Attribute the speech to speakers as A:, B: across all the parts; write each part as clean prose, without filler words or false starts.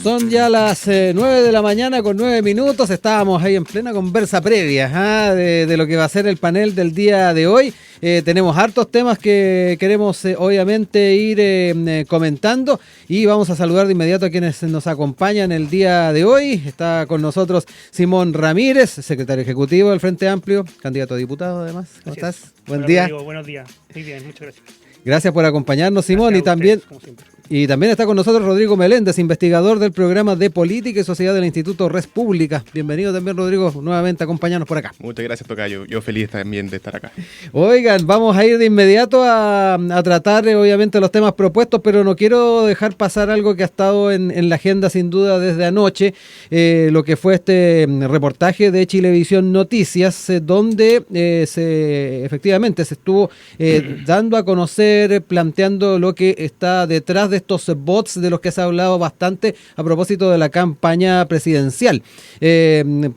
A: Son ya las 9 de la mañana con 9 minutos. Estábamos ahí en plena conversa previa de lo que va a ser el panel del día de hoy. Tenemos hartos temas que queremos obviamente ir comentando y vamos a saludar de inmediato a quienes nos acompañan el día de hoy. Está con nosotros Simón Ramírez, secretario ejecutivo del Frente Amplio, candidato a diputado además. ¿Cómo estás? Buen día.
B: Rodrigo, buenos días. Muy bien, muchas gracias.
A: Gracias por acompañarnos, Simón. Y también está con nosotros Rodrigo Meléndez, investigador del programa de Política y Sociedad del Instituto Res Pública. Bienvenido también, Rodrigo, nuevamente a acompañarnos por acá.
C: Muchas gracias, tocayo. Yo feliz también de estar acá.
A: Oigan, vamos a ir de inmediato a tratar obviamente los temas propuestos, pero no quiero dejar pasar algo que ha estado en la agenda sin duda desde anoche, lo que fue este reportaje de Chilevisión Noticias, donde efectivamente se estuvo dando a conocer, planteando lo que está detrás de estos bots de los que se ha hablado bastante a propósito de la campaña presidencial.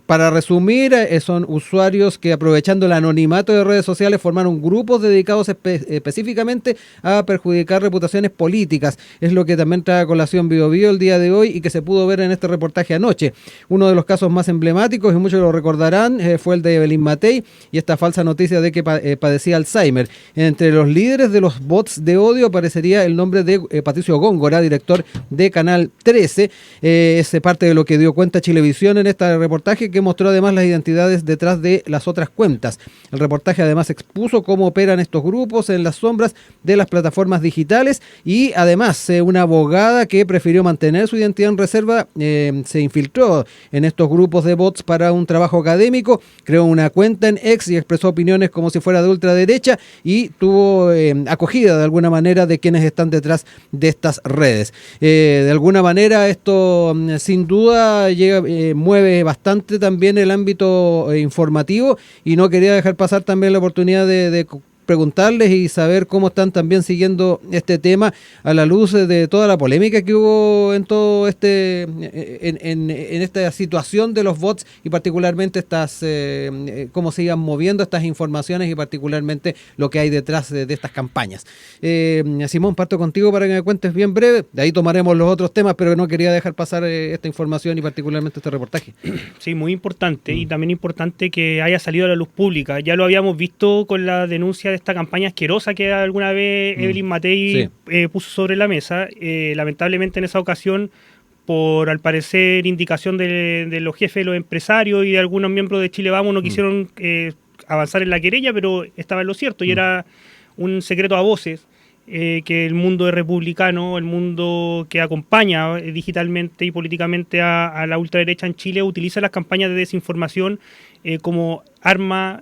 A: Para resumir, son usuarios que, aprovechando el anonimato de redes sociales, formaron grupos dedicados específicamente a perjudicar reputaciones políticas. Es lo que también trae a colación Biobío el día de hoy y que se pudo ver en este reportaje anoche. Uno de los casos más emblemáticos, y muchos lo recordarán, fue el de Evelyn Matei y esta falsa noticia de que padecía Alzheimer. Entre los líderes de los bots de odio aparecería el nombre de Patricio Góngora, director de Canal 13. Es parte de lo que dio cuenta Chilevisión en este reportaje, que mostró además las identidades detrás de las otras cuentas. El reportaje además expuso cómo operan estos grupos en las sombras de las plataformas digitales y además una abogada que prefirió mantener su identidad en reserva se infiltró en estos grupos de bots para un trabajo académico, creó una cuenta en X y expresó opiniones como si fuera de ultraderecha y tuvo acogida de alguna manera de quienes están detrás de estas redes. De alguna manera esto sin duda mueve bastante también el ámbito informativo y no quería dejar pasar también la oportunidad de preguntarles y saber cómo están también siguiendo este tema a la luz de toda la polémica que hubo en todo en esta situación de los bots y particularmente estas cómo se iban moviendo estas informaciones y particularmente lo que hay detrás de estas campañas. Simón, parto contigo para que me cuentes bien breve, de ahí tomaremos los otros temas, pero no quería dejar pasar esta información y particularmente este reportaje.
B: Sí, muy importante y también importante que haya salido a la luz pública. Ya lo habíamos visto con la denuncia de esta campaña asquerosa que alguna vez Evelyn Matei puso sobre la mesa. Lamentablemente en esa ocasión, por al parecer indicación de los jefes de los empresarios y de algunos miembros de Chile Vamos, no quisieron avanzar en la querella, pero estaba en lo cierto y era un secreto a voces. Que el mundo republicano, el mundo que acompaña digitalmente y políticamente a la ultraderecha en Chile, utiliza las campañas de desinformación como una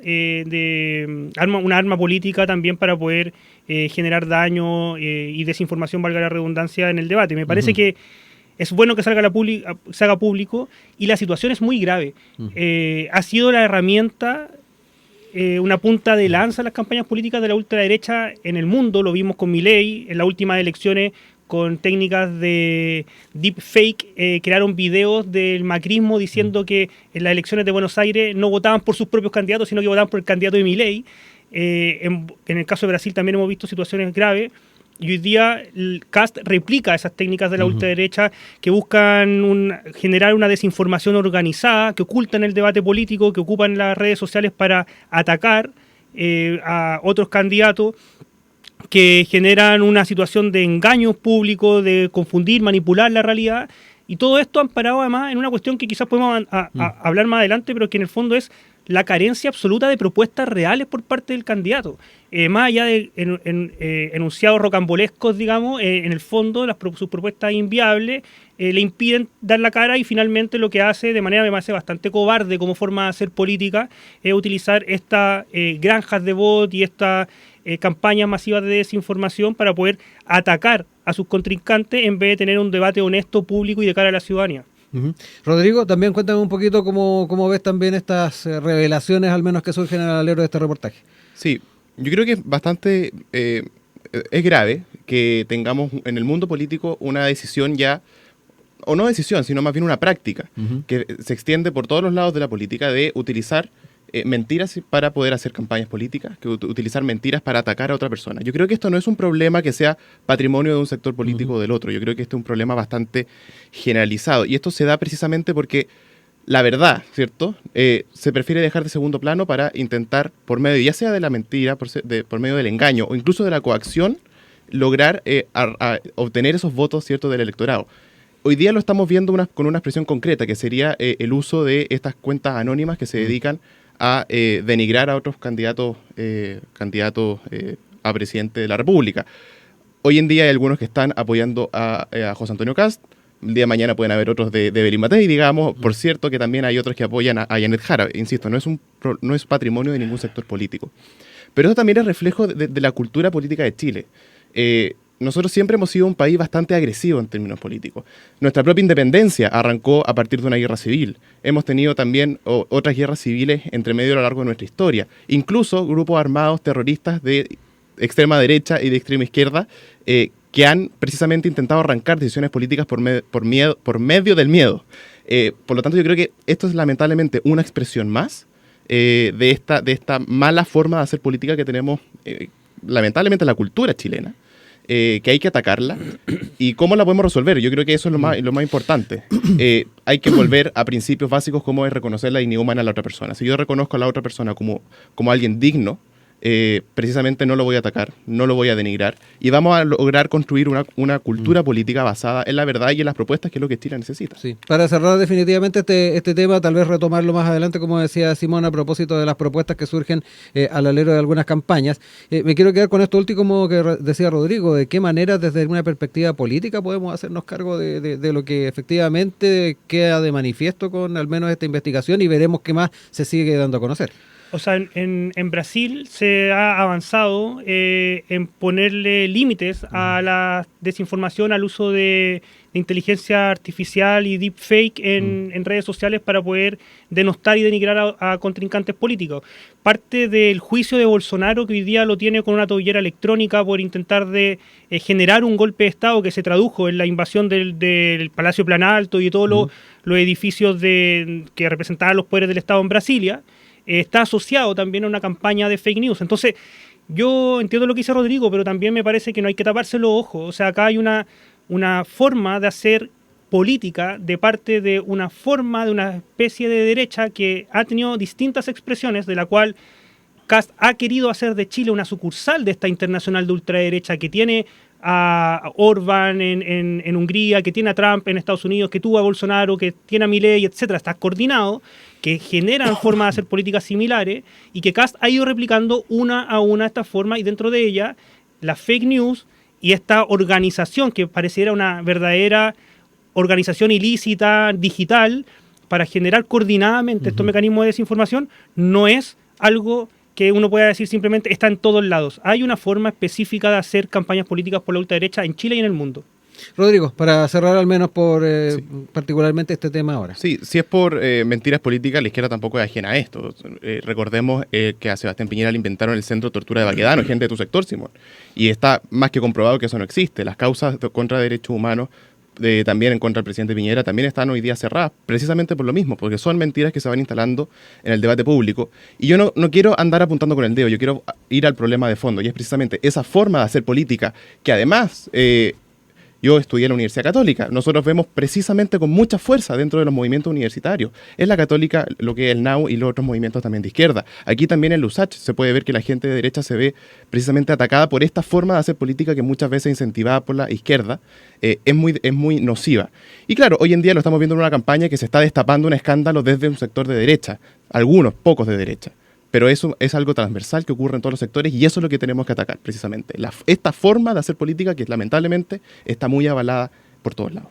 B: arma política también para poder generar daño y desinformación, valga la redundancia, en el debate. Me parece que es bueno que se haga público y la situación es muy grave. Ha sido la herramienta, una punta de lanza en las campañas políticas de la ultraderecha en el mundo. Lo vimos con Milei en las últimas elecciones con técnicas de deepfake, crearon videos del macrismo diciendo que en las elecciones de Buenos Aires no votaban por sus propios candidatos, sino que votaban por el candidato de Milei. En el caso de Brasil también hemos visto situaciones graves. Y hoy día el CAST replica esas técnicas de la ultraderecha que buscan generar una desinformación organizada, que ocultan el debate político, que ocupan las redes sociales para atacar a otros candidatos, que generan una situación de engaño público, de confundir, manipular la realidad. Y todo esto amparado además en una cuestión que quizás podemos hablar más adelante, pero que en el fondo es la carencia absoluta de propuestas reales por parte del candidato. Más allá de enunciados rocambolescos, digamos, en el fondo sus propuestas inviables le impiden dar la cara y finalmente lo que hace de manera, me parece, bastante cobarde como forma de hacer política es utilizar estas granjas de votos y estas campañas masivas de desinformación para poder atacar a sus contrincantes en vez de tener un debate honesto, público y de cara a la ciudadanía.
A: Rodrigo, también cuéntame un poquito cómo ves también estas revelaciones, al menos que surgen al alero de este reportaje.
C: Sí, yo creo que es bastante, es grave que tengamos en el mundo político una decisión ya, o no decisión, sino más bien una práctica, que se extiende por todos los lados de la política de utilizar mentiras para poder hacer campañas políticas, que utilizar mentiras para atacar a otra persona. Yo creo que esto no es un problema que sea patrimonio de un sector político o del otro. Yo creo que este es un problema bastante generalizado. Y esto se da precisamente porque la verdad, ¿cierto? Se prefiere dejar de segundo plano para intentar, por medio, ya sea de la mentira, por medio del engaño o incluso de la coacción, lograr obtener esos votos, ¿cierto?, del electorado. Hoy día lo estamos viendo con una expresión concreta, que sería el uso de estas cuentas anónimas que se dedican a denigrar a otros candidatos a presidente de la República. Hoy en día hay algunos que están apoyando a José Antonio Kast. El día de mañana pueden haber otros de Evelyn Matei, digamos. Por cierto, que también hay otros que apoyan a Janet Jara. Insisto, no es patrimonio de ningún sector político. Pero eso también es reflejo de la cultura política de Chile. Nosotros siempre hemos sido un país bastante agresivo en términos políticos. Nuestra propia independencia arrancó a partir de una guerra civil. Hemos tenido también otras guerras civiles entre medio a lo largo de nuestra historia. Incluso grupos armados terroristas de extrema derecha y de extrema izquierda que han precisamente intentado arrancar decisiones políticas por medio del miedo. Por lo tanto, yo creo que esto es lamentablemente una expresión más de esta mala forma de hacer política que tenemos, lamentablemente, en la cultura chilena, que hay que atacarla. ¿Y cómo la podemos resolver? Yo creo que eso es lo más importante. Hay que volver a principios básicos como es reconocer la dignidad humana de la otra persona. Si yo reconozco a la otra persona como alguien digno, precisamente no lo voy a atacar, no lo voy a denigrar, y vamos a lograr construir una cultura política basada en la verdad y en las propuestas, que es lo que Chile necesita.
A: Sí. Para cerrar definitivamente este tema, tal vez retomarlo más adelante, como decía Simón, a propósito de las propuestas que surgen al alero de algunas campañas. Me quiero quedar con esto último que decía Rodrigo, de qué manera desde una perspectiva política podemos hacernos cargo de lo que efectivamente queda de manifiesto con al menos esta investigación, y veremos qué más se sigue dando a conocer.
B: O sea, en Brasil se ha avanzado en ponerle límites a la desinformación, al uso de inteligencia artificial y deepfake en redes sociales para poder denostar y denigrar a contrincantes políticos. Parte del juicio de Bolsonaro, que hoy día lo tiene con una tobillera electrónica por intentar de generar un golpe de Estado que se tradujo en la invasión del Palacio Planalto y de todos los edificios que representaban los poderes del Estado en Brasilia, está asociado también a una campaña de fake news. Entonces, yo entiendo lo que dice Rodrigo, pero también me parece que no hay que taparse los ojos. O sea, acá hay una forma de hacer política de parte de una especie de derecha que ha tenido distintas expresiones, de la cual Kast ha querido hacer de Chile una sucursal de esta internacional de ultraderecha que tiene a Orbán en Hungría, que tiene a Trump en Estados Unidos, que tuvo a Bolsonaro, que tiene a Milei, etcétera. Está coordinado, que generan formas de hacer políticas similares, y que Kast ha ido replicando una a una esta forma, y dentro de ella la fake news y esta organización que pareciera una verdadera organización ilícita digital para generar coordinadamente estos mecanismos de desinformación no es algo que uno pueda decir simplemente está en todos lados. Hay una forma específica de hacer campañas políticas por la ultraderecha en Chile y en el mundo.
A: Rodrigo, para cerrar al menos por particularmente este tema ahora.
C: Sí, si es por mentiras políticas, la izquierda tampoco es ajena a esto. Recordemos que a Sebastián Piñera le inventaron el centro de tortura de Baquedano, gente de tu sector, Simón. Y está más que comprobado que eso no existe. Las causas contra derechos humanos, también en contra del presidente Piñera, también están hoy día cerradas, precisamente por lo mismo, porque son mentiras que se van instalando en el debate público. Y yo no quiero andar apuntando con el dedo, yo quiero ir al problema de fondo, y es precisamente esa forma de hacer política, que además yo estudié en la Universidad Católica. Nosotros vemos precisamente con mucha fuerza dentro de los movimientos universitarios. Es la Católica lo que es el NAU y los otros movimientos también de izquierda. Aquí también en Lusach se puede ver que la gente de derecha se ve precisamente atacada por esta forma de hacer política que muchas veces incentivada por la izquierda es muy nociva. Y claro, hoy en día lo estamos viendo en una campaña que se está destapando un escándalo desde un sector de derecha, algunos, pocos de derecha. Pero eso es algo transversal que ocurre en todos los sectores, y eso es lo que tenemos que atacar precisamente. Esta forma de hacer política que lamentablemente está muy avalada por todos lados.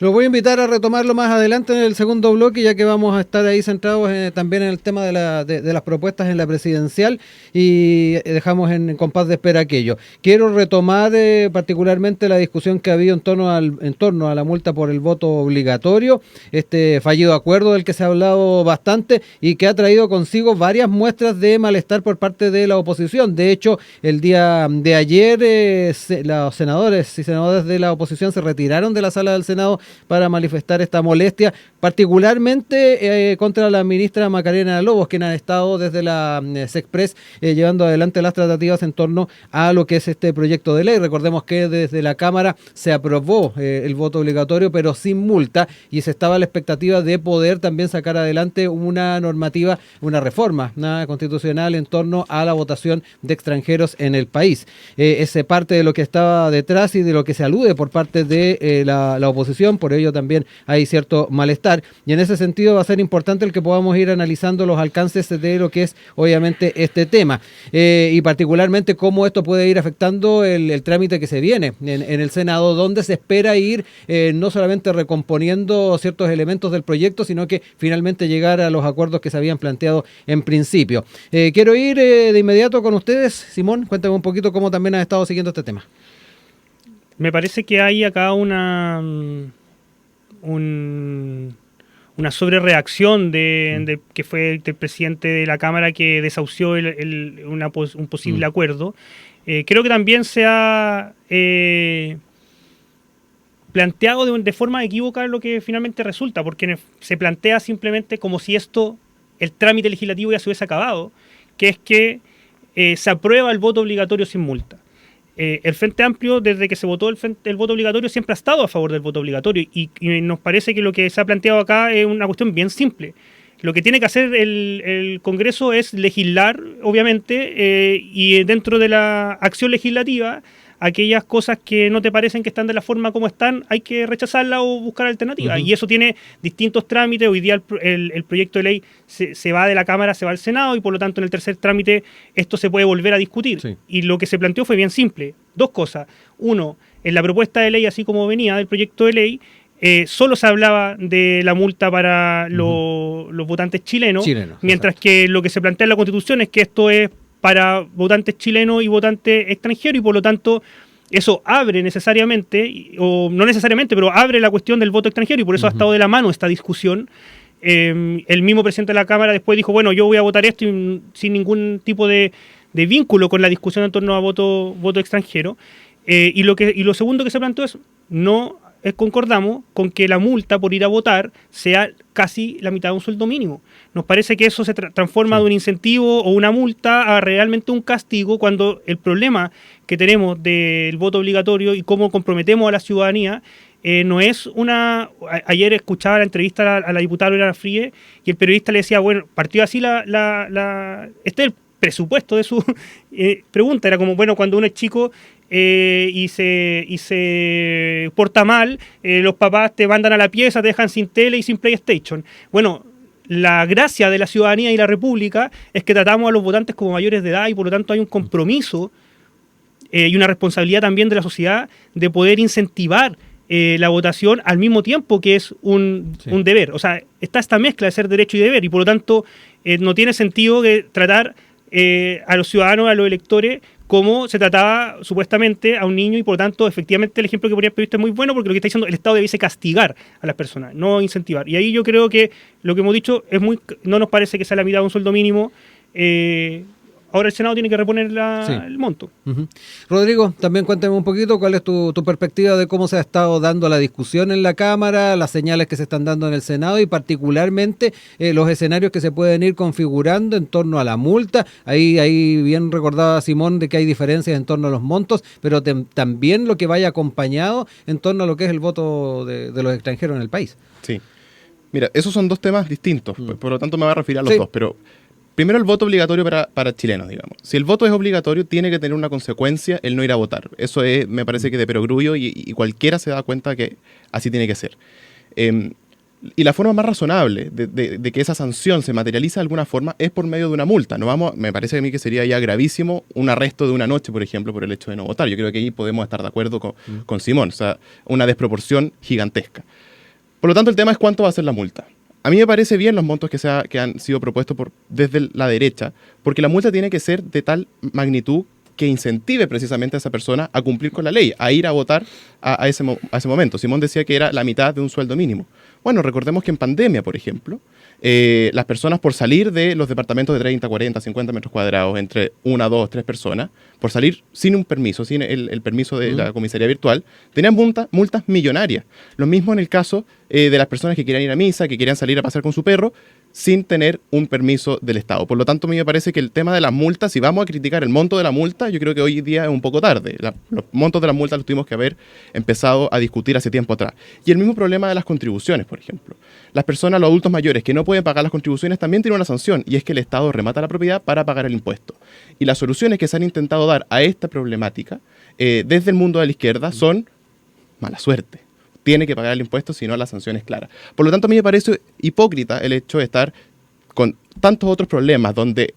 A: Los voy a invitar a retomarlo más adelante en el segundo bloque, ya que vamos a estar ahí centrados también en el tema de las propuestas en la presidencial, y dejamos en compás de espera aquello. Quiero retomar particularmente la discusión que ha habido en torno a la multa por el voto obligatorio, este fallido acuerdo del que se ha hablado bastante y que ha traído consigo varias muestras de malestar por parte de la oposición. De hecho, el día de ayer los senadores y senadoras de la oposición se retiraron de la sala del Senado para manifestar esta molestia, particularmente contra la ministra Macarena Lobos, quien ha estado desde la Sexpress llevando adelante las tratativas en torno a lo que es este proyecto de ley. Recordemos que desde la Cámara se aprobó el voto obligatorio, pero sin multa, y se estaba a la expectativa de poder también sacar adelante una normativa, una reforma constitucional en torno a la votación de extranjeros en el país. Es parte de lo que estaba detrás y de lo que se alude por parte de la oposición, por ello también hay cierto malestar, y en ese sentido va a ser importante el que podamos ir analizando los alcances de lo que es obviamente este tema, y particularmente cómo esto puede ir afectando el trámite que se viene en el Senado, donde se espera ir no solamente recomponiendo ciertos elementos del proyecto, sino que finalmente llegar a los acuerdos que se habían planteado en principio. Quiero ir de inmediato con ustedes. Simón, cuéntame un poquito cómo también has estado siguiendo este tema.
B: Me parece que hay acá una sobrereacción de que fue el presidente de la Cámara que desahució un posible acuerdo. Creo que también se ha planteado de forma equívoca lo que finalmente resulta, porque se plantea simplemente como si el trámite legislativo ya se hubiese acabado, que es que se aprueba el voto obligatorio sin multa. El Frente Amplio, desde que se votó el voto obligatorio, siempre ha estado a favor del voto obligatorio, y nos parece que lo que se ha planteado acá es una cuestión bien simple. Lo que tiene que hacer el Congreso es legislar, obviamente, y dentro de la acción legislativa, aquellas cosas que no te parecen que están de la forma como están, hay que rechazarlas o buscar alternativas. Y eso tiene distintos trámites. Hoy día el proyecto de ley se va de la Cámara, se va al Senado, y por lo tanto en el tercer trámite esto se puede volver a discutir. Sí. Y lo que se planteó fue bien simple. Dos cosas. Uno, en la propuesta de ley, así como venía del proyecto de ley, solo se hablaba de la multa para los votantes chilenos, mientras que lo que se plantea en la Constitución es que esto es para votantes chilenos y votantes extranjeros, y por lo tanto eso abre necesariamente, o no necesariamente, pero abre la cuestión del voto extranjero, y por eso ha estado de la mano esta discusión. El mismo presidente de la Cámara después dijo, bueno, yo voy a votar esto sin ningún tipo de vínculo con la discusión en torno a voto extranjero. Y lo segundo que se planteó es, concordamos con que la multa por ir a votar sea casi la mitad de un sueldo mínimo. Nos parece que eso se transforma de un incentivo o una multa a realmente un castigo, cuando el problema que tenemos del voto obligatorio y cómo comprometemos a la ciudadanía no es Ayer escuchaba la entrevista a la diputada Lorena Frie, y el periodista le decía, bueno, partió así este es el presupuesto de su pregunta. Era como, bueno, cuando uno es chico y se porta mal, los papás te mandan a la pieza, te dejan sin tele y sin PlayStation. Bueno, la gracia de la ciudadanía y la república es que tratamos a los votantes como mayores de edad, y por lo tanto hay un compromiso y una responsabilidad también de la sociedad de poder incentivar la votación, al mismo tiempo que es un deber. O sea, está esta mezcla de ser derecho y deber, y por lo tanto no tiene sentido tratar a los ciudadanos, a los electores, como se trataba supuestamente a un niño, y por lo tanto, efectivamente, el ejemplo que ponía el periodista es muy bueno, porque lo que está diciendo, el Estado debiese castigar a las personas, no incentivar. Y ahí yo creo que lo que hemos dicho no nos parece que sea la mitad de un sueldo mínimo. Ahora el Senado tiene que reponer el monto.
A: Rodrigo, también cuéntame un poquito cuál es tu perspectiva de cómo se ha estado dando la discusión en la Cámara, las señales que se están dando en el Senado, y particularmente los escenarios que se pueden ir configurando en torno a la multa. Ahí bien recordaba Simón de que hay diferencias en torno a los montos, pero también lo que vaya acompañado en torno a lo que es el voto de los extranjeros en el país.
C: Sí. Mira, esos son dos temas distintos, por lo tanto me voy a referir a los dos, pero primero, el voto obligatorio para chilenos, digamos. Si el voto es obligatorio, tiene que tener una consecuencia el no ir a votar. Eso me parece que de perogrullo, y cualquiera se da cuenta que así tiene que ser. Y la forma más razonable de que esa sanción se materialice de alguna forma es por medio de una multa. Me parece a mí que sería ya gravísimo un arresto de una noche, por ejemplo, por el hecho de no votar. Yo creo que ahí podemos estar de acuerdo con Simón. O sea, una desproporción gigantesca. Por lo tanto, el tema es cuánto va a ser la multa. A mí me parece bien los montos que han sido propuestos desde la derecha, porque la multa tiene que ser de tal magnitud que incentive precisamente a esa persona a cumplir con la ley, a ir a votar a ese momento. Simón decía que era la mitad de un sueldo mínimo. Bueno, recordemos que en pandemia, por ejemplo, las personas, por salir de los departamentos de 30, 40, 50 metros cuadrados entre 1, 2, 3 personas, por salir sin un permiso, sin el permiso de la comisaría virtual, tenían multas millonarias. Lo mismo en el caso de las personas que quieran ir a misa, que quieran salir a pasear con su perro, sin tener un permiso del Estado. Por lo tanto, a mí me parece que el tema de las multas, si vamos a criticar el monto de la multa, yo creo que hoy día es un poco tarde. Los montos de las multas los tuvimos que haber empezado a discutir hace tiempo atrás. Y el mismo problema de las contribuciones, por ejemplo. Las personas, los adultos mayores que no pueden pagar las contribuciones también tienen una sanción, y es que el Estado remata la propiedad para pagar el impuesto. Y las soluciones que se han intentado dar a esta problemática desde el mundo de la izquierda son mala suerte. Tiene que pagar el impuesto, si no la sanción es clara. Por lo tanto, a mí me parece hipócrita el hecho de estar con tantos otros problemas donde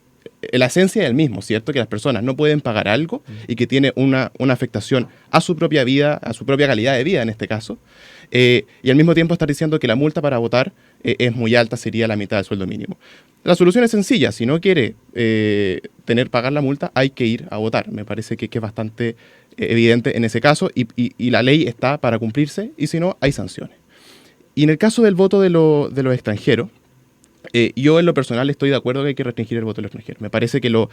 C: la esencia es el mismo, ¿cierto? Que las personas no pueden pagar algo y que tiene una afectación a su propia vida, a su propia calidad de vida en este caso, y al mismo tiempo estar diciendo que la multa para votar es muy alta, sería la mitad del sueldo mínimo. La solución es sencilla: si no quiere pagar la multa, hay que ir a votar. Me parece que es bastante evidente en ese caso, y la ley está para cumplirse, y si no, hay sanciones. Y en el caso del voto de los extranjeros, yo en lo personal estoy de acuerdo que hay que restringir el voto de los extranjeros. Me parece que los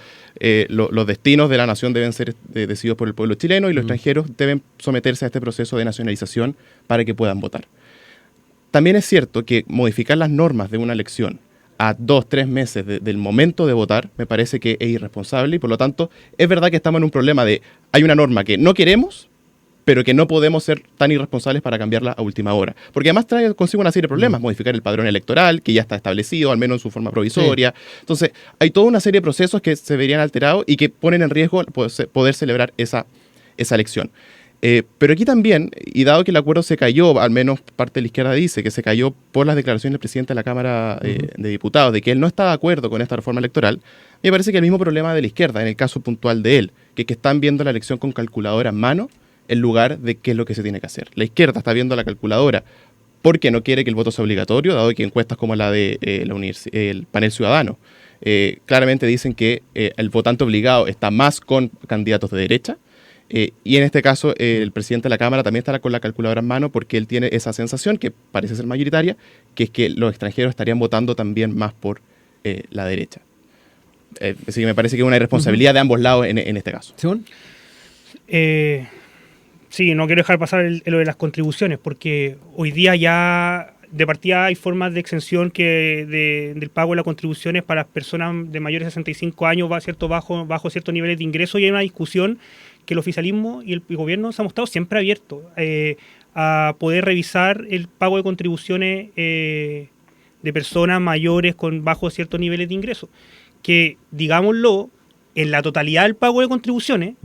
C: destinos de la nación deben ser decididos por el pueblo chileno, y los extranjeros deben someterse a este proceso de nacionalización para que puedan votar. También es cierto que modificar las normas de una elección a 2-3 meses del momento de votar me parece que es irresponsable, y por lo tanto es verdad que estamos en un problema de hay una norma que no queremos, pero que no podemos ser tan irresponsables para cambiarla a última hora. Porque además trae consigo una serie de problemas: modificar el padrón electoral, que ya está establecido, al menos en su forma provisoria. Sí. Entonces, hay toda una serie de procesos que se verían alterados y que ponen en riesgo poder celebrar esa elección. Pero aquí también, y dado que el acuerdo se cayó, al menos parte de la izquierda dice que se cayó por las declaraciones del presidente de la Cámara de Diputados, de que él no está de acuerdo con esta reforma electoral, me parece que el mismo problema de la izquierda, en el caso puntual de él, que están viendo la elección con calculadora en mano, en lugar de qué es lo que se tiene que hacer. La izquierda está viendo la calculadora porque no quiere que el voto sea obligatorio, dado que encuestas como la de el panel ciudadano claramente dicen que el votante obligado está más con candidatos de derecha, y en este caso el presidente de la Cámara también estará con la calculadora en mano, porque él tiene esa sensación, que parece ser mayoritaria, que es que los extranjeros estarían votando también más por la derecha. Así que me parece que es una irresponsabilidad de ambos lados en este caso.
A: ¿Simón?
B: Sí, no quiero dejar pasar lo de las contribuciones, porque hoy día ya de partida hay formas de exención del pago de las contribuciones para personas de mayores de 65 años bajo ciertos niveles de ingreso, y hay una discusión que el oficialismo y el gobierno se ha mostrado siempre abierto a poder revisar el pago de contribuciones de personas mayores bajo ciertos niveles de ingreso. Que, digámoslo, en la totalidad del pago de contribuciones,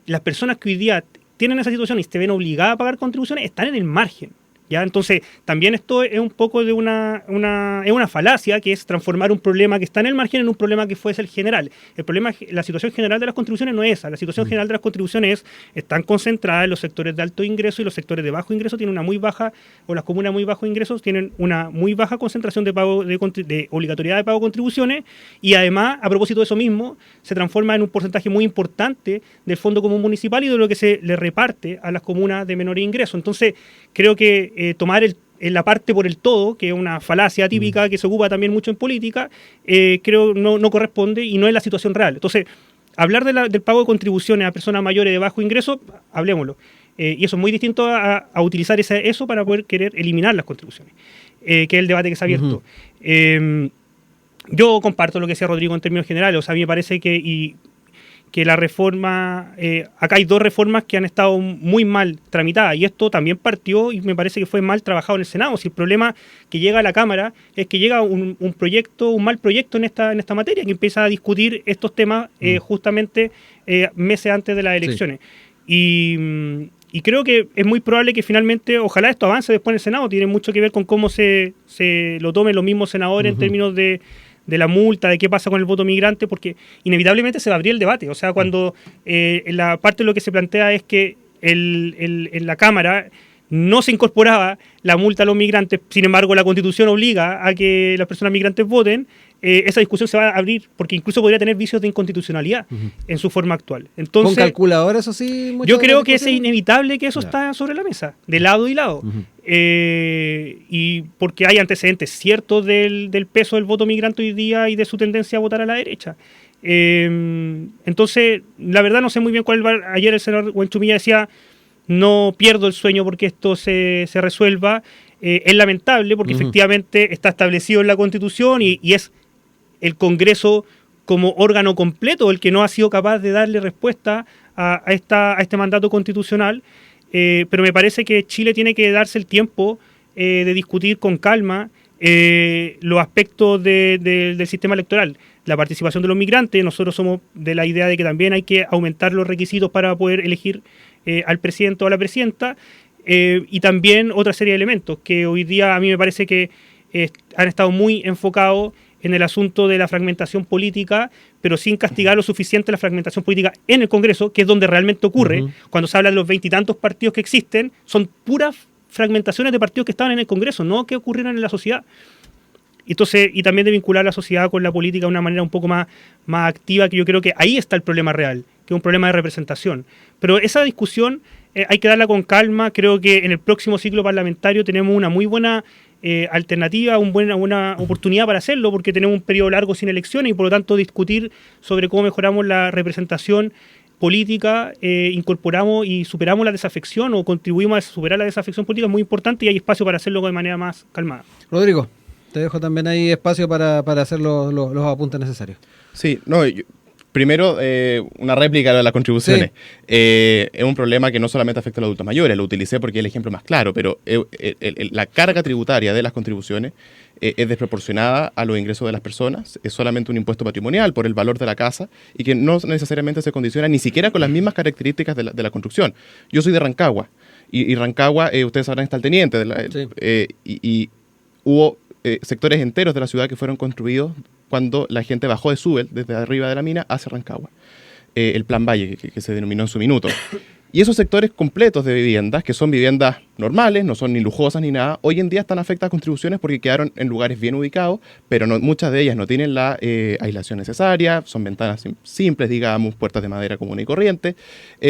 B: las personas que hoy día tienen esa situación y se ven obligadas a pagar contribuciones están en el margen, ¿ya? Entonces, también esto es un poco de una falacia, que es transformar un problema que está en el margen en un problema que fuese el general. El problema, la situación general de las contribuciones no es esa. La situación general de las contribuciones están concentradas en los sectores de alto ingreso, y los sectores de bajo ingreso tienen una muy baja, o las comunas muy bajo ingresos tienen una muy baja concentración de pago de obligatoriedad de pago de contribuciones, y además, a propósito de eso mismo, se transforma en un porcentaje muy importante del Fondo Común Municipal y de lo que se le reparte a las comunas de menor ingreso. Entonces, creo que tomar la parte por el todo, que es una falacia típica que se ocupa también mucho en política, creo no corresponde y no es la situación real. Entonces, hablar del pago de contribuciones a personas mayores de bajo ingreso, hablemoslo. Y eso es muy distinto a utilizar eso para poder querer eliminar las contribuciones, que es el debate que se ha abierto. Yo comparto lo que decía Rodrigo en términos generales. O sea, a mí me parece que la reforma, acá hay dos reformas que han estado muy mal tramitadas, y esto también partió, y me parece que fue mal trabajado en el Senado. Si el problema que llega a la Cámara es que llega un mal proyecto en esta materia, que empieza a discutir estos temas justamente meses antes de las elecciones. Sí. Y creo que es muy probable que finalmente, ojalá esto avance después en el Senado. Tiene mucho que ver con cómo se lo tomen los mismos senadores en términos de la multa, de qué pasa con el voto migrante, porque inevitablemente se va a abrir el debate. O sea, cuando la parte de lo que se plantea es que en la Cámara no se incorporaba la multa a los migrantes, sin embargo la Constitución obliga a que las personas migrantes voten, esa discusión se va a abrir, porque incluso podría tener vicios de inconstitucionalidad en su forma actual. Entonces,
A: ¿con calculadora eso sí?
B: Yo creo que es inevitable que eso está sobre la mesa, de lado y lado. Y porque hay antecedentes ciertos del peso del voto migrante hoy día y de su tendencia a votar a la derecha. Entonces, la verdad no sé muy bien cuál va. Ayer el senador Buenchumilla decía, no pierdo el sueño porque esto se resuelva. Es lamentable porque efectivamente está establecido en la Constitución y es el Congreso como órgano completo el que no ha sido capaz de darle respuesta a este mandato constitucional, pero me parece que Chile tiene que darse el tiempo de discutir con calma los aspectos del sistema electoral. La participación de los migrantes, nosotros somos de la idea de que también hay que aumentar los requisitos para poder elegir al presidente o a la presidenta, y también otra serie de elementos que hoy día a mí me parece que han estado muy enfocados en el asunto de la fragmentación política, pero sin castigar lo suficiente la fragmentación política en el Congreso, que es donde realmente ocurre. Cuando se habla de los 20 y tantos partidos que existen, son puras fragmentaciones de partidos que estaban en el Congreso, no que ocurrieron en la sociedad. Entonces, y también de vincular la sociedad con la política de una manera un poco más activa, que yo creo que ahí está el problema real, que es un problema de representación. Pero esa discusión hay que darla con calma. Creo que en el próximo ciclo parlamentario tenemos una muy buena alternativa, una buena oportunidad para hacerlo, porque tenemos un periodo largo sin elecciones y por lo tanto discutir sobre cómo mejoramos la representación política, incorporamos y superamos la desafección o contribuimos a superar la desafección política es muy importante y hay espacio para hacerlo de manera más calmada.
A: Rodrigo, te dejo también ahí espacio para hacer los apuntes necesarios.
C: Sí, primero, una réplica de las contribuciones. Sí. Es un problema que no solamente afecta a los adultos mayores, lo utilicé porque es el ejemplo más claro, pero la carga tributaria de las contribuciones es desproporcionada a los ingresos de las personas, es solamente un impuesto patrimonial por el valor de la casa y que no necesariamente se condiciona ni siquiera con las mismas características de la construcción. Yo soy de Rancagua y Rancagua, ustedes sabrán, está el teniente, y hubo sectores enteros de la ciudad que fueron construidos cuando la gente bajó de Súbel, desde arriba de la mina, hacia Rancagua. El Plan Valle, que se denominó en su minuto. Y esos sectores completos de viviendas, que son viviendas normales, no son ni lujosas ni nada, hoy en día están afectadas a contribuciones porque quedaron en lugares bien ubicados, pero muchas de ellas no tienen la aislación necesaria, son ventanas simples, digamos, puertas de madera común y corriente,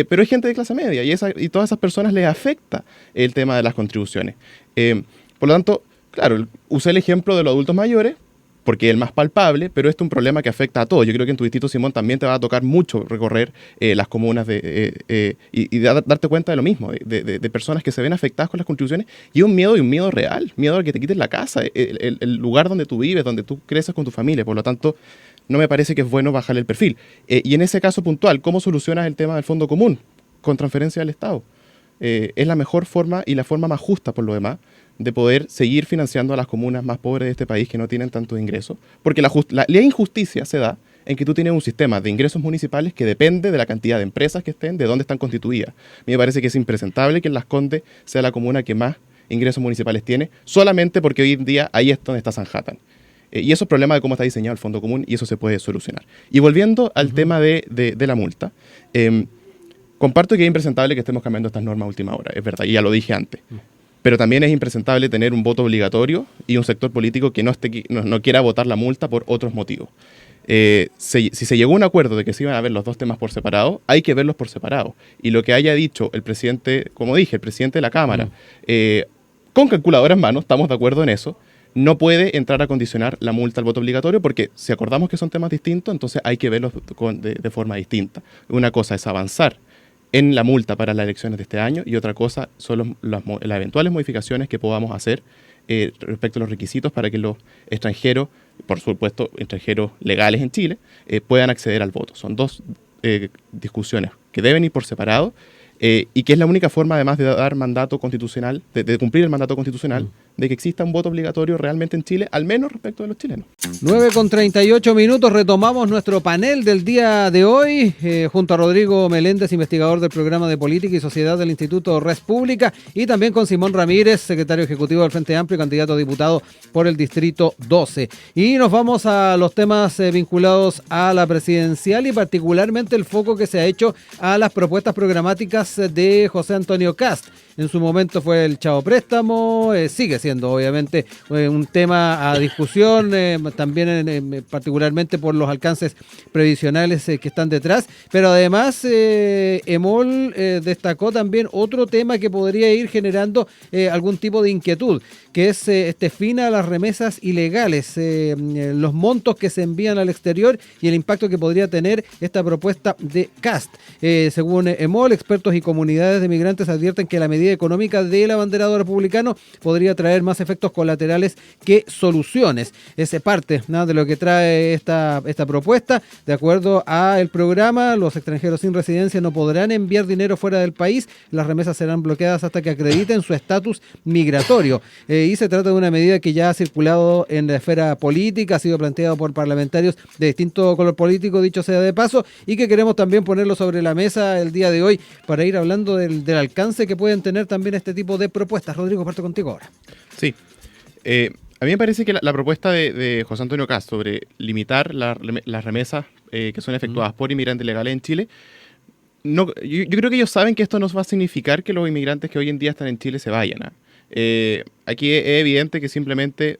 C: pero hay gente de clase media y todas esas personas les afecta el tema de las contribuciones. Por lo tanto, claro, usé el ejemplo de los adultos mayores, porque es el más palpable, pero esto es un problema que afecta a todos. Yo creo que en tu distrito, Simón, también te va a tocar mucho recorrer las comunas y darte cuenta de lo mismo, de personas que se ven afectadas con las contribuciones, y un miedo real, miedo a que te quiten la casa, el lugar donde tú vives, donde tú creces con tu familia. Por lo tanto, no me parece que es bueno bajarle el perfil. Y en ese caso puntual, ¿cómo solucionas el tema del fondo común? Con transferencia del Estado. Es la mejor forma y la forma más justa, por lo demás, de poder seguir financiando a las comunas más pobres de este país que no tienen tantos ingresos, porque la injusticia se da en que tú tienes un sistema de ingresos municipales que depende de la cantidad de empresas que estén, de dónde están constituidas. A mí me parece que es impresentable que en Las Condes sea la comuna que más ingresos municipales tiene, solamente porque hoy en día ahí es donde está Sanhattan. Y eso es problema de cómo está diseñado el fondo común y eso se puede solucionar. Y volviendo al tema de la multa, comparto que es impresentable que estemos cambiando estas normas a última hora, es verdad, y ya lo dije antes. Pero también es impresentable tener un voto obligatorio y un sector político que no quiera votar la multa por otros motivos. Si se llegó a un acuerdo de que se iban a ver los dos temas por separado, hay que verlos por separado. Y lo que haya dicho el presidente, como dije, el presidente de la Cámara, con calculadora en mano, estamos de acuerdo en eso, no puede entrar a condicionar la multa al voto obligatorio porque si acordamos que son temas distintos, entonces hay que verlos de forma distinta. Una cosa es avanzar en la multa para las elecciones de este año y otra cosa son las eventuales modificaciones que podamos hacer respecto a los requisitos para que los extranjeros, por supuesto extranjeros legales en Chile, puedan acceder al voto. Son dos discusiones que deben ir por separado y que es la única forma además de dar mandato constitucional, de cumplir el mandato constitucional, de que exista un voto obligatorio realmente en Chile, al menos respecto de los chilenos.
A: 9:38, retomamos nuestro panel del día de hoy, junto a Rodrigo Meléndez, investigador del programa de Política y Sociedad del Instituto Res Pública, y también con Simón Ramírez, secretario ejecutivo del Frente Amplio, candidato a diputado por el Distrito 12. Y nos vamos a los temas vinculados a la presidencial y particularmente el foco que se ha hecho a las propuestas programáticas de José Antonio Kast. En su momento fue el Chao Préstamo, sigue siendo obviamente un tema a discusión, también particularmente por los alcances previsionales que están detrás, pero además EMOL destacó también otro tema que podría ir generando algún tipo de inquietud, que es este fin a las remesas ilegales, los montos que se envían al exterior y el impacto que podría tener esta propuesta de Kast. Según EMOL, expertos y comunidades de migrantes advierten que la medida económica del abanderado republicano podría traer más efectos colaterales que soluciones. Es parte, ¿no?, de lo que trae esta propuesta. De acuerdo al programa, los extranjeros sin residencia no podrán enviar dinero fuera del país. Las remesas serán bloqueadas hasta que acrediten su estatus migratorio. Y se trata de una medida que ya ha circulado en la esfera política, ha sido planteado por parlamentarios de distinto color político, dicho sea de paso, y que queremos también ponerlo sobre la mesa el día de hoy para ir hablando del alcance que pueden tener también este tipo de propuestas. Rodrigo, parto contigo ahora.
C: Sí. A mí me parece que la propuesta de José Antonio Kast sobre limitar las remesas que son efectuadas por inmigrantes legales en Chile, no, yo creo que ellos saben que esto no va a significar que los inmigrantes que hoy en día están en Chile se vayan. Aquí es evidente que simplemente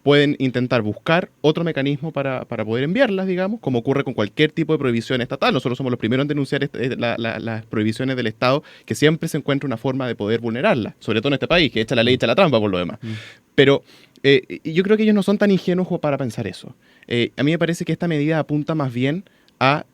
C: pueden intentar buscar otro mecanismo para poder enviarlas, digamos, como ocurre con cualquier tipo de prohibición estatal. Nosotros somos los primeros en denunciar las prohibiciones del Estado, que siempre se encuentra una forma de poder vulnerarlas, sobre todo en este país, que echa la ley, echa la trampa por lo demás. Pero yo creo que ellos no son tan ingenuos como para pensar eso. A mí me parece que esta medida apunta más bien a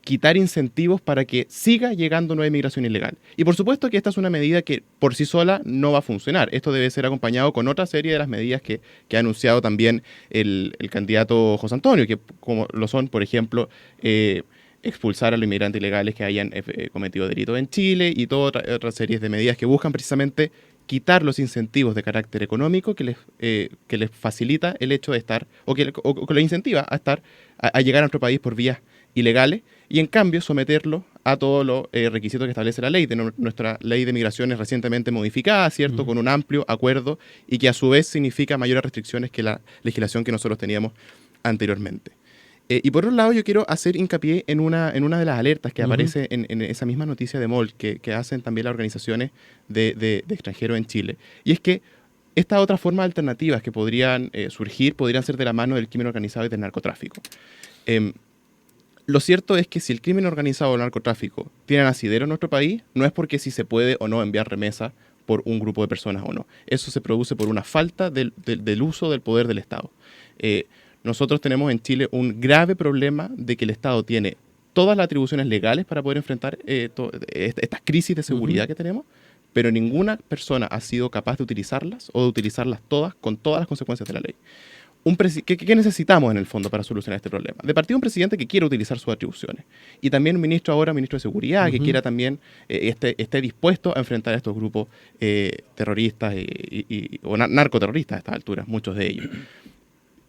C: quitar incentivos para que siga llegando nueva inmigración ilegal. Y por supuesto que esta es una medida que por sí sola no va a funcionar. Esto debe ser acompañado con otra serie de las medidas que ha anunciado también el candidato José Antonio, que como lo son, por ejemplo, expulsar a los inmigrantes ilegales que hayan cometido delitos en Chile y toda otra serie de medidas que buscan precisamente quitar los incentivos de carácter económico que les facilita el hecho de estar, o que les incentiva a llegar a nuestro país por vías ilegales, y en cambio someterlo a todos los requisitos que establece la ley. Nuestra ley de migraciones recientemente modificada, ¿cierto?, con un amplio acuerdo y que a su vez significa mayores restricciones que la legislación que nosotros teníamos anteriormente. Y por otro lado, yo quiero hacer hincapié en una de las alertas que aparece en esa misma noticia de MOL, que hacen también las organizaciones de extranjeros en Chile. Y es que estas otras formas alternativas que podrían surgir podrían ser de la mano del crimen organizado y del narcotráfico. Lo cierto es que si el crimen organizado o el narcotráfico tienen asidero en nuestro país, no es porque si se puede o no enviar remesas por un grupo de personas o no. Eso se produce por una falta del uso del poder del Estado. Nosotros tenemos en Chile un grave problema de que el Estado tiene todas las atribuciones legales para poder enfrentar estas crisis de seguridad que tenemos, pero ninguna persona ha sido capaz de utilizarlas o de utilizarlas todas con todas las consecuencias de la ley. ¿Qué necesitamos en el fondo para solucionar este problema? De partida, un presidente que quiera utilizar sus atribuciones, y también un ministro de Seguridad que quiera también esté dispuesto a enfrentar a estos grupos terroristas o narcoterroristas a estas alturas, muchos de ellos.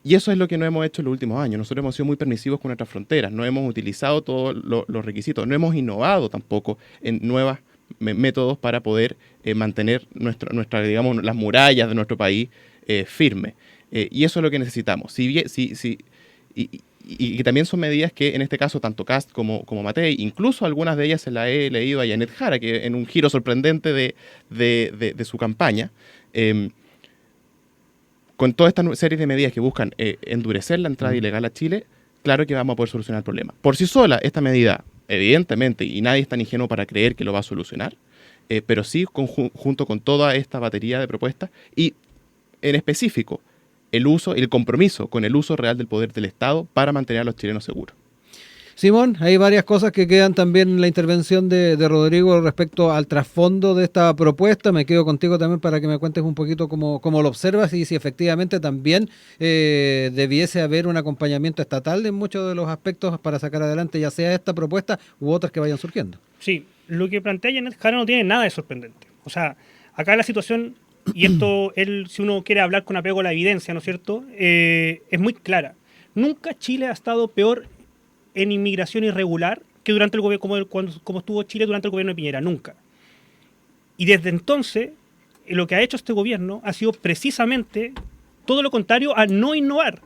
C: Y eso es lo que no hemos hecho en los últimos años. Nosotros hemos sido muy permisivos con nuestras fronteras, no hemos utilizado todos los requisitos, no hemos innovado tampoco en nuevos métodos para poder mantener digamos, las murallas de nuestro país firmes. Y eso es lo que necesitamos. Y también son medidas que, en este caso, tanto Kast como Matei, incluso algunas de ellas se las he leído a Janet Jara, que en un giro sorprendente de su campaña, con toda esta serie de medidas que buscan endurecer la entrada ilegal a Chile, claro que vamos a poder solucionar el problema. Por sí sola, esta medida, evidentemente, y nadie es tan ingenuo para creer que lo va a solucionar, pero sí junto con toda esta batería de propuestas, y en específico, el compromiso con el uso real del poder del Estado para mantener a los chilenos seguros.
A: Simón, hay varias cosas que quedan también en la intervención de Rodrigo respecto al trasfondo de esta propuesta. Me quedo contigo también para que me cuentes un poquito cómo lo observas y si efectivamente también debiese haber un acompañamiento estatal en muchos de los aspectos para sacar adelante ya sea esta propuesta u otras que vayan surgiendo.
B: Sí, lo que plantea Janet Jara no tiene nada de sorprendente. O sea, acá la situación, y esto, si uno quiere hablar con apego a la evidencia, ¿no es cierto?, es muy clara. Nunca Chile ha estado peor en inmigración irregular que durante el gobierno, como estuvo Chile durante el gobierno de Piñera, nunca. Y desde entonces, lo que ha hecho este gobierno ha sido precisamente todo lo contrario a no innovar.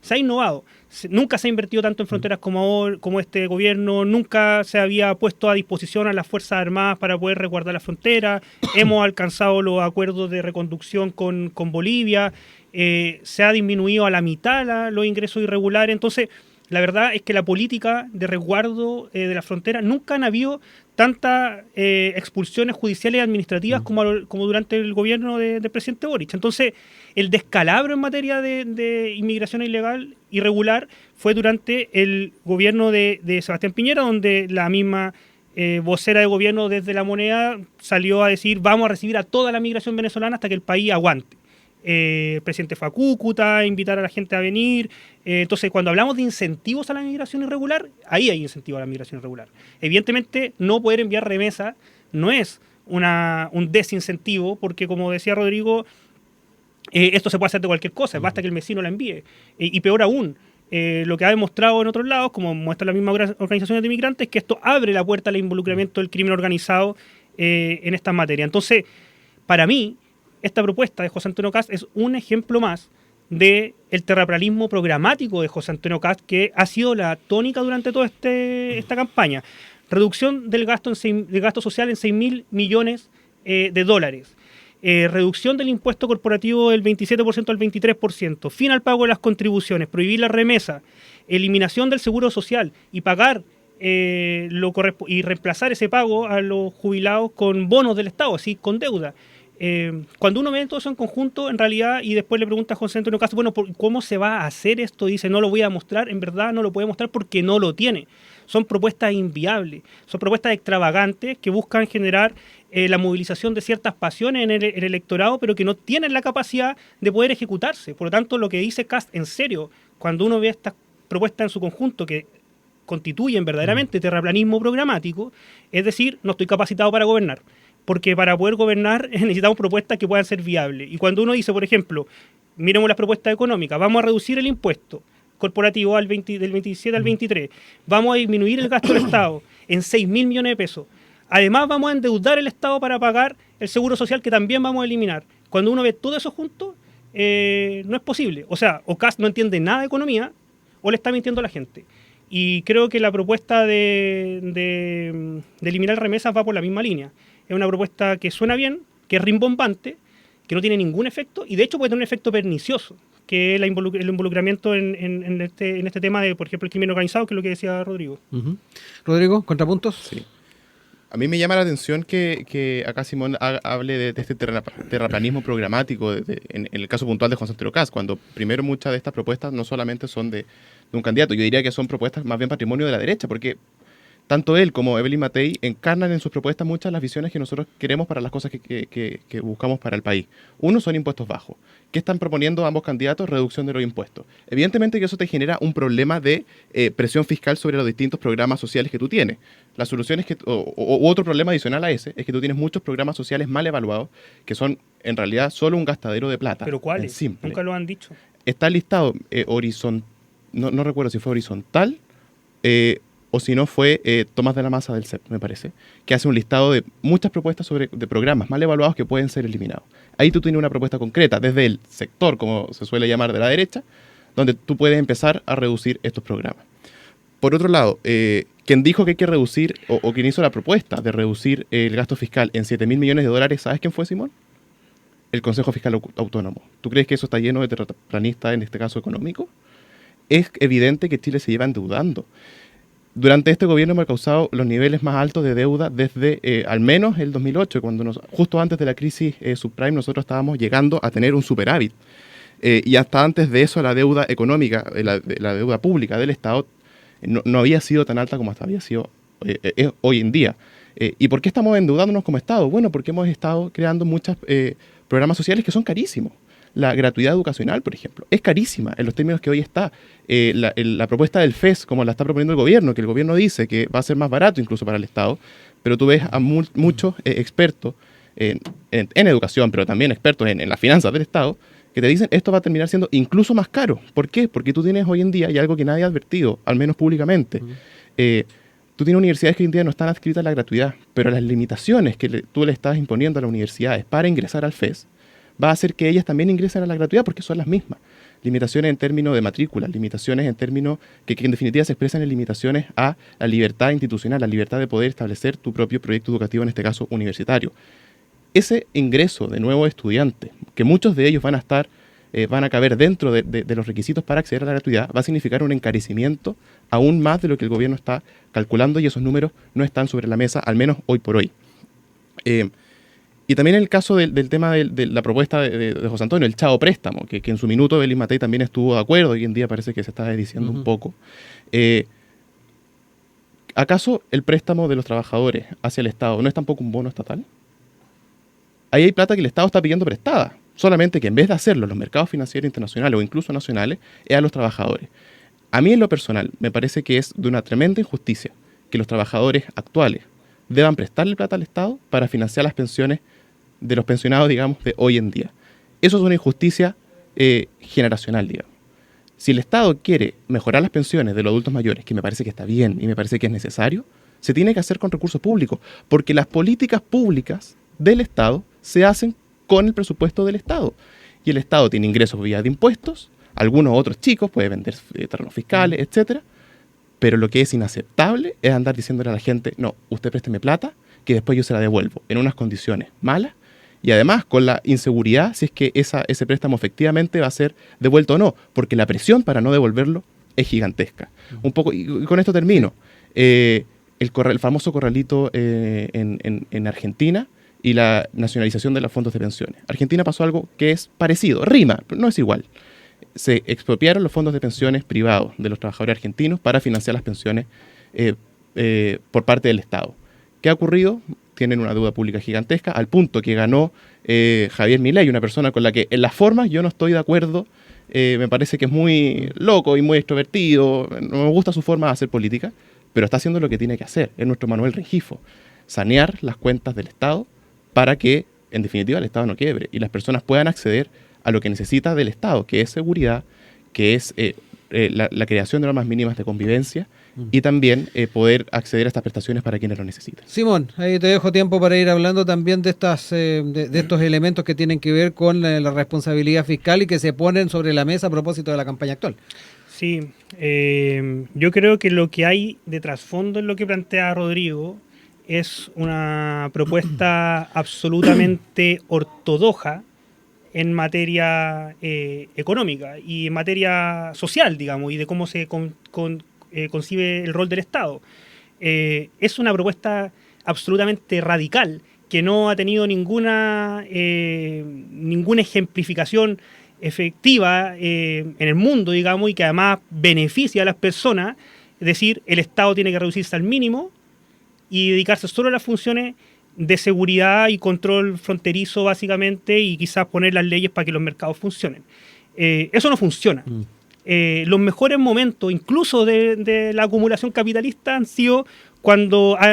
B: se ha innovado. Nunca se ha invertido tanto en fronteras como este gobierno, nunca se había puesto a disposición a las Fuerzas Armadas para poder resguardar la frontera, hemos alcanzado los acuerdos de reconducción con Bolivia, se ha disminuido a la mitad los ingresos irregulares. Entonces, la verdad es que la política de resguardo de la frontera nunca han habido tantas expulsiones judiciales y administrativas como durante el gobierno del presidente Boric. Entonces, el descalabro en materia de inmigración ilegal, irregular, fue durante el gobierno de Sebastián Piñera, donde la misma vocera de gobierno desde La Moneda salió a decir: vamos a recibir a toda la migración venezolana hasta que el país aguante. El presidente fue a Cúcuta, invitar a la gente a venir. Entonces, cuando hablamos de incentivos a la migración irregular, ahí hay incentivos a la migración irregular. Evidentemente, no poder enviar remesa no es un desincentivo, porque, como decía Rodrigo, esto se puede hacer de cualquier cosa, basta que el vecino la envíe. Y peor aún, lo que ha demostrado en otros lados, como muestra la misma organizaciones de migrantes, es que esto abre la puerta al involucramiento del crimen organizado en estas materias. Entonces, para mí, esta propuesta de José Antonio Kast es un ejemplo más del terraplanismo programático de José Antonio Kast, que ha sido la tónica durante toda esta campaña. Reducción del gasto social en 6.000 millones de dólares. Reducción del impuesto corporativo del 27% al 23%. Fin al pago de las contribuciones. Prohibir la remesa. Eliminación del seguro social y pagar y reemplazar ese pago a los jubilados con bonos del Estado, así con deuda. Cuando uno ve todo eso en conjunto, en realidad, y después le pregunta a José Antonio Kast, bueno, ¿cómo se va a hacer esto? Dice: no lo voy a mostrar. En verdad no lo puede mostrar porque no lo tiene. Son propuestas inviables, son propuestas extravagantes que buscan generar la movilización de ciertas pasiones en el electorado, pero que no tienen la capacidad de poder ejecutarse. Por lo tanto, lo que dice Kast, en serio, cuando uno ve estas propuestas en su conjunto, que constituyen verdaderamente terraplanismo programático, es decir, no estoy capacitado para gobernar. Porque para poder gobernar necesitamos propuestas que puedan ser viables. Y cuando uno dice, por ejemplo, miremos las propuestas económicas, vamos a reducir el impuesto corporativo del 27 al 23, vamos a disminuir el gasto del Estado en 6.000 millones de pesos. Además, vamos a endeudar el Estado para pagar el seguro social, que también vamos a eliminar. Cuando uno ve todo eso junto, no es posible. O sea, o Kast no entiende nada de economía, o le está mintiendo a la gente. Y creo que la propuesta de eliminar remesas va por la misma línea. Es una propuesta que suena bien, que es rimbombante, que no tiene ningún efecto, y de hecho puede tener un efecto pernicioso, que es el involucramiento en este tema de, por ejemplo, el crimen organizado, que es lo que decía Rodrigo.
A: Uh-huh. Rodrigo, ¿contrapuntos?
C: Sí. A mí me llama la atención que acá Simón hable de este terraplanismo programático en el caso puntual de José Antonio Kast, cuando primero muchas de estas propuestas no solamente son de un candidato, yo diría que son propuestas más bien patrimonio de la derecha, porque tanto él como Evelyn Matei encarnan en sus propuestas muchas de las visiones que nosotros queremos para las cosas que buscamos para el país. Uno son impuestos bajos. ¿Qué están proponiendo ambos candidatos? Reducción de los impuestos. Evidentemente que eso te genera un problema de presión fiscal sobre los distintos programas sociales que tú tienes. La solución es que, o otro problema adicional a ese, es que tú tienes muchos programas sociales mal evaluados que son en realidad solo un gastadero de plata.
B: ¿Pero cuáles? Nunca lo han dicho.
C: Está listado horizontal, no recuerdo si fue horizontal, o si no fue Tomás de la Maza del CEP, me parece, que hace un listado de muchas propuestas de programas mal evaluados que pueden ser eliminados. Ahí tú tienes una propuesta concreta desde el sector, como se suele llamar, de la derecha, donde tú puedes empezar a reducir estos programas. Por otro lado, quien dijo que hay que reducir, o quien hizo la propuesta de reducir el gasto fiscal en 7.000 millones de dólares, ¿sabes quién fue, Simón? El Consejo Fiscal Autónomo. ¿Tú crees que eso está lleno de terraplanistas, en este caso económico? Es evidente que Chile se lleva endeudando. Durante este gobierno hemos causado los niveles más altos de deuda desde al menos el 2008, cuando justo antes de la crisis subprime nosotros estábamos llegando a tener un superávit. Y hasta antes de eso la deuda económica, la deuda pública del Estado no había sido tan alta como hasta había sido hoy en día. ¿Y por qué estamos endeudándonos como Estado? Bueno, porque hemos estado creando muchos programas sociales que son carísimos. La gratuidad educacional, por ejemplo, es carísima en los términos que hoy está. La propuesta del FES, como la está proponiendo el gobierno, que el gobierno dice que va a ser más barato incluso para el Estado, pero tú ves a muchos expertos en educación, pero también expertos en las finanzas del Estado, que te dicen esto va a terminar siendo incluso más caro. ¿Por qué? Porque tú tienes hoy en día, y algo que nadie ha advertido, al menos públicamente, tú tienes universidades que hoy en día no están adscritas a la gratuidad, pero las limitaciones que tú le estás imponiendo a las universidades para ingresar al FES va a hacer que ellas también ingresen a la gratuidad porque son las mismas. limitaciones en términos de matrícula, limitaciones en términos que en definitiva se expresan en limitaciones a la libertad institucional, la libertad de poder establecer tu propio proyecto educativo, en este caso universitario. Ese ingreso de nuevos estudiantes, que muchos de ellos van a caber dentro de los requisitos para acceder a la gratuidad, va a significar un encarecimiento aún más de lo que el gobierno está calculando, y esos números no están sobre la mesa, al menos hoy por hoy. Y también en el caso del tema de la propuesta de José Antonio, el chao préstamo, que en su minuto Evelyn Matei también estuvo de acuerdo, hoy en día parece que se está diciendo un poco. ¿Acaso el préstamo de los trabajadores hacia el Estado no es tampoco un bono estatal? Ahí hay plata que el Estado está pidiendo prestada, solamente que en vez de hacerlo en los mercados financieros internacionales o incluso nacionales, es a los trabajadores. A mí en lo personal me parece que es de una tremenda injusticia que los trabajadores actuales deban prestarle plata al Estado para financiar las pensiones de los pensionados, digamos, de hoy en día. Eso es una injusticia generacional, digamos. Si el Estado quiere mejorar las pensiones de los adultos mayores, que me parece que está bien y me parece que es necesario, se tiene que hacer con recursos públicos, porque las políticas públicas del Estado se hacen con el presupuesto del Estado. Y el Estado tiene ingresos vía de impuestos, algunos otros chicos, puede vender terrenos fiscales, etcétera. Pero lo que es inaceptable es andar diciéndole a la gente, no, usted présteme plata, que después yo se la devuelvo en unas condiciones malas, y además con la inseguridad si es que ese préstamo efectivamente va a ser devuelto o no, porque la presión para no devolverlo es gigantesca. Un poco, y con esto termino, el famoso corralito en Argentina y la nacionalización de los fondos de pensiones. Argentina pasó algo que es parecido, rima, pero no es igual. Se expropiaron los fondos de pensiones privados de los trabajadores argentinos para financiar las pensiones por parte del Estado. ¿Qué ha ocurrido? Tienen una deuda pública gigantesca, al punto que ganó Javier Milei, una persona con la que en las formas yo no estoy de acuerdo, me parece que es muy loco y muy extrovertido, no me gusta su forma de hacer política, pero está haciendo lo que tiene que hacer, es nuestro Manuel Rengifo, sanear las cuentas del Estado para que, en definitiva, el Estado no quiebre y las personas puedan acceder a lo que necesita del Estado, que es seguridad, que es la creación de normas mínimas de convivencia y también poder acceder a estas prestaciones para quienes lo necesitan.
A: Simón, ahí te dejo tiempo para ir hablando también de estos elementos que tienen que ver con la responsabilidad fiscal y que se ponen sobre la mesa a propósito de la campaña actual.
B: Sí, yo creo que lo que hay de trasfondo en lo que plantea Rodrigo es una propuesta absolutamente ortodoxa en materia económica y en materia social, digamos, y de cómo se concibe el rol del Estado. Es una propuesta absolutamente radical que no ha tenido ninguna ejemplificación efectiva en el mundo, digamos, y que además beneficia a las personas. Es decir, el Estado tiene que reducirse al mínimo y dedicarse solo a las funciones de seguridad y control fronterizo, básicamente, y quizás poner las leyes para que los mercados funcionen. Eso no funciona. Los mejores momentos, incluso de la acumulación capitalista, han sido cuando ha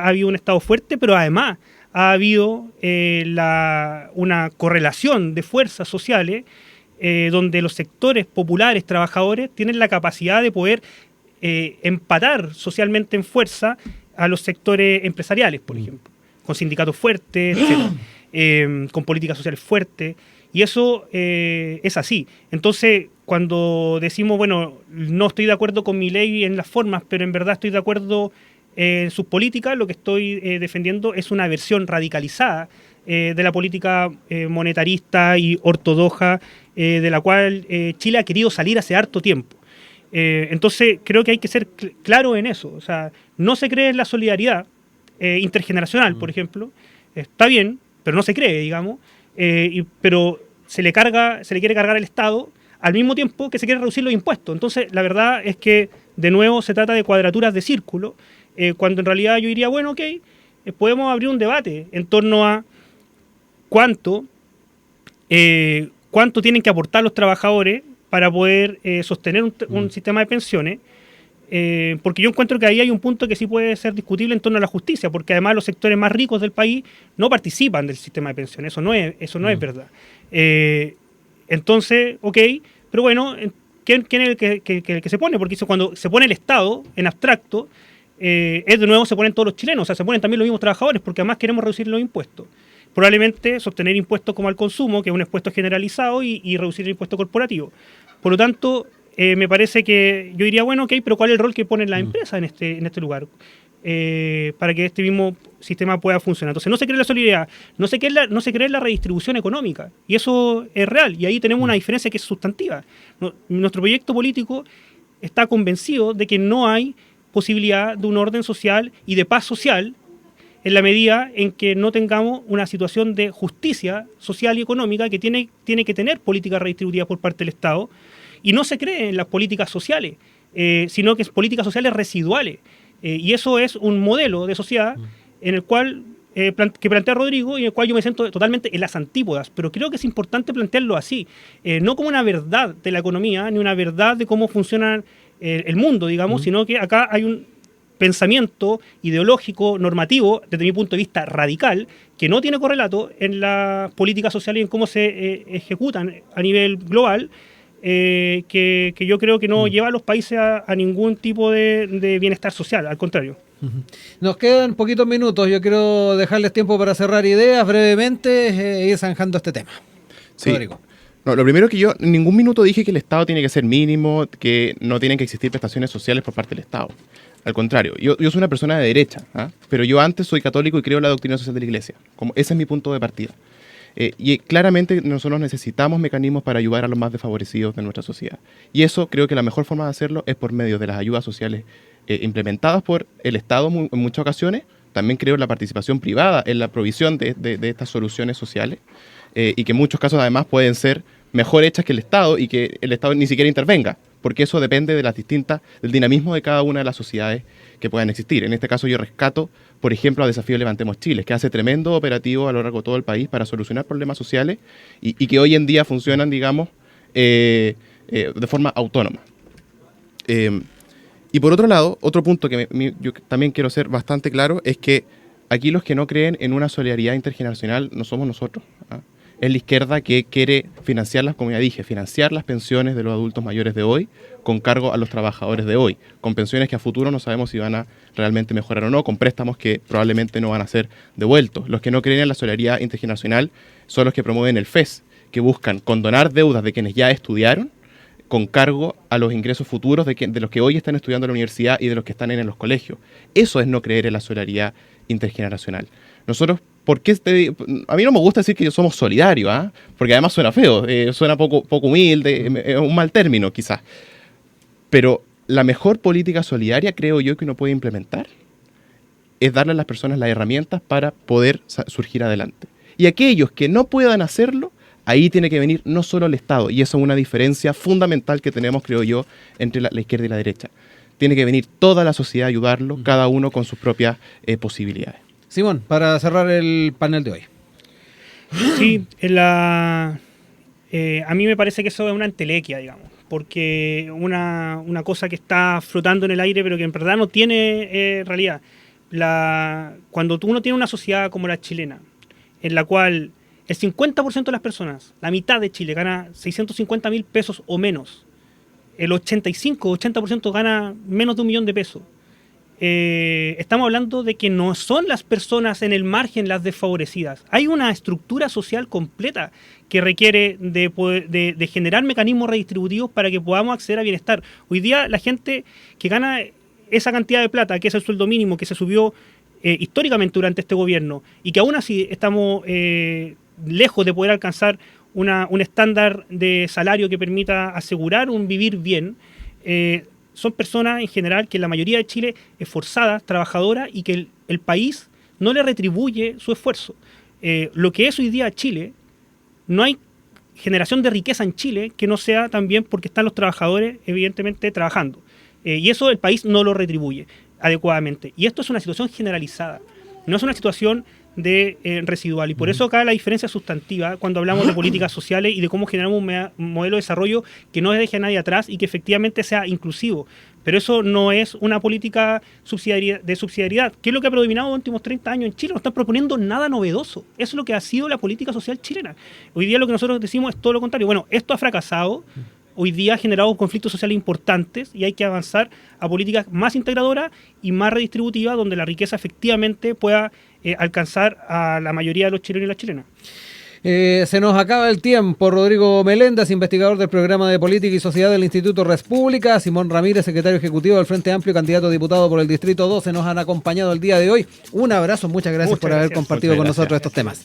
B: habido un Estado fuerte, pero además ha habido una correlación de fuerzas sociales donde los sectores populares, trabajadores, tienen la capacidad de poder empatar socialmente en fuerza a los sectores empresariales, por ejemplo, con sindicatos fuertes, con políticas sociales fuertes, y eso es así. Entonces, cuando decimos, bueno, no estoy de acuerdo con Milei en las formas, pero en verdad estoy de acuerdo en sus políticas, lo que estoy defendiendo es una versión radicalizada de la política monetarista y ortodoxa de la cual Chile ha querido salir hace harto tiempo. Entonces creo que hay que ser claro en eso. O sea, no se cree en la solidaridad intergeneracional, por ejemplo. Está bien, pero no se cree, digamos. Pero se le quiere cargar al Estado al mismo tiempo que se quiere reducir los impuestos. Entonces, la verdad es que, de nuevo, se trata de cuadraturas de círculo, cuando en realidad yo diría, bueno, ok, podemos abrir un debate en torno a cuánto tienen que aportar los trabajadores para poder sostener un sistema de pensiones, porque yo encuentro que ahí hay un punto que sí puede ser discutible en torno a la justicia, porque además los sectores más ricos del país no participan del sistema de pensiones, eso no es verdad. Entonces, ok, pero bueno, ¿quién es el que se pone? Porque cuando se pone el Estado en abstracto, de nuevo se ponen todos los chilenos, o sea, se ponen también los mismos trabajadores, porque además queremos reducir los impuestos. probablemente sostener impuestos como al consumo, que es un impuesto generalizado, y reducir el impuesto corporativo. Por lo tanto, me parece que yo diría, bueno, ok, pero ¿cuál es el rol que pone la empresa en este lugar? Para que este mismo sistema pueda funcionar. Entonces no se cree la solidaridad, no se cree la redistribución económica, y eso es real, y ahí tenemos una diferencia que es sustantiva. Nuestro proyecto político está convencido de que no hay posibilidad de un orden social y de paz social en la medida en que no tengamos una situación de justicia social y económica que tiene que tener políticas redistributivas por parte del Estado, y no se cree en las políticas sociales, sino que es políticas sociales residuales. Y eso es un modelo de sociedad en el cual que plantea Rodrigo, y en el cual yo me siento totalmente en las antípodas, pero creo que es importante plantearlo así, no como una verdad de la economía, ni una verdad de cómo funciona el mundo, digamos, sino que acá hay un pensamiento ideológico, normativo, desde mi punto de vista radical, que no tiene correlato en las políticas sociales y en cómo se ejecutan a nivel global, que yo creo que no lleva a los países a ningún tipo de bienestar social, al contrario.
A: Nos quedan poquitos minutos, yo quiero dejarles tiempo para cerrar ideas brevemente e ir zanjando este tema.
C: Sí.
A: Rodrigo.
C: No, lo primero es que yo en ningún minuto dije que el Estado tiene que ser mínimo, que no tienen que existir prestaciones sociales por parte del Estado. Al contrario, yo soy una persona de derecha, pero yo antes soy católico y creo en la doctrina social de la Iglesia. Ese es mi punto de partida. Y claramente nosotros necesitamos mecanismos para ayudar a los más desfavorecidos de nuestra sociedad. Y eso creo que la mejor forma de hacerlo es por medio de las ayudas sociales implementadas por el Estado en muchas ocasiones. También creo en la participación privada, en la provisión de estas soluciones sociales, y que en muchos casos además pueden ser mejor hechas que el Estado y que el Estado ni siquiera intervenga, porque eso depende de del dinamismo de cada una de las sociedades que puedan existir. En este caso yo rescato, por ejemplo, a Desafío Levantemos Chile, que hace tremendo operativo a lo largo de todo el país para solucionar problemas sociales y que hoy en día funcionan, digamos, de forma autónoma. Y por otro lado, otro punto que yo también quiero ser bastante claro es que aquí los que no creen en una solidaridad intergeneracional no somos nosotros. Es la izquierda que quiere financiarlas, como ya dije, financiar las pensiones de los adultos mayores de hoy con cargo a los trabajadores de hoy, con pensiones que a futuro no sabemos si van a realmente mejorar o no, con préstamos que probablemente no van a ser devueltos. Los que no creen en la solidaridad intergeneracional son los que promueven el FES, que buscan condonar deudas de quienes ya estudiaron con cargo a los ingresos futuros de los que hoy están estudiando en la universidad y de los que están en los colegios. Eso es no creer en la solidaridad intergeneracional. Nosotros, a mí no me gusta decir que somos solidarios, porque además suena feo, suena poco humilde, es un mal término quizás. Pero la mejor política solidaria, creo yo, que uno puede implementar es darle a las personas las herramientas para poder surgir adelante. Y aquellos que no puedan hacerlo, ahí tiene que venir no solo el Estado, y eso es una diferencia fundamental que tenemos, creo yo, entre la izquierda y la derecha. Tiene que venir toda la sociedad a ayudarlo, cada uno con sus propias posibilidades.
A: Simón, para cerrar el panel de hoy.
B: Sí, a mí me parece que eso es una entelequia, digamos, porque una cosa que está flotando en el aire pero que en verdad no tiene realidad. Cuando uno tiene una sociedad como la chilena, en la cual el 50% de las personas, la mitad de Chile, gana 650.000 pesos o menos, el 85-80% gana menos de 1 millón de pesos, estamos hablando de que no son las personas en el margen las desfavorecidas. Hay una estructura social completa que requiere de generar mecanismos redistributivos para que podamos acceder a bienestar. Hoy día la gente que gana esa cantidad de plata, que es el sueldo mínimo, que se subió históricamente durante este gobierno, y que aún así estamos lejos de poder alcanzar un estándar de salario que permita asegurar un vivir bien, son personas en general que en la mayoría de Chile esforzadas, trabajadoras, y que el país no le retribuye su esfuerzo. Lo que es hoy día Chile, no hay generación de riqueza en Chile que no sea también porque están los trabajadores evidentemente trabajando. Y eso el país no lo retribuye adecuadamente. Y esto es una situación generalizada, no es una situación residual, y por eso acá la diferencia sustantiva cuando hablamos de políticas sociales y de cómo generamos un modelo de desarrollo que no deje a nadie atrás y que efectivamente sea inclusivo. Pero eso no es una política de subsidiariedad, que es lo que ha predominado en los últimos 30 años en Chile. No están proponiendo nada novedoso. Eso es lo que ha sido la política social chilena. Hoy día lo que nosotros decimos es todo lo contrario. Bueno, esto ha fracasado. Hoy día ha generado conflictos sociales importantes y hay que avanzar a políticas más integradoras y más redistributivas, donde la riqueza efectivamente pueda alcanzar a la mayoría de los chilenos y las chilenas.
A: Se nos acaba el tiempo. Rodrigo Meléndez, investigador del programa de Política y Sociedad del Instituto Res Pública, Simón Ramírez, secretario ejecutivo del Frente Amplio, candidato a diputado por el Distrito 12, nos han acompañado el día de hoy. Un abrazo, muchas gracias por haber compartido con nosotros estos temas.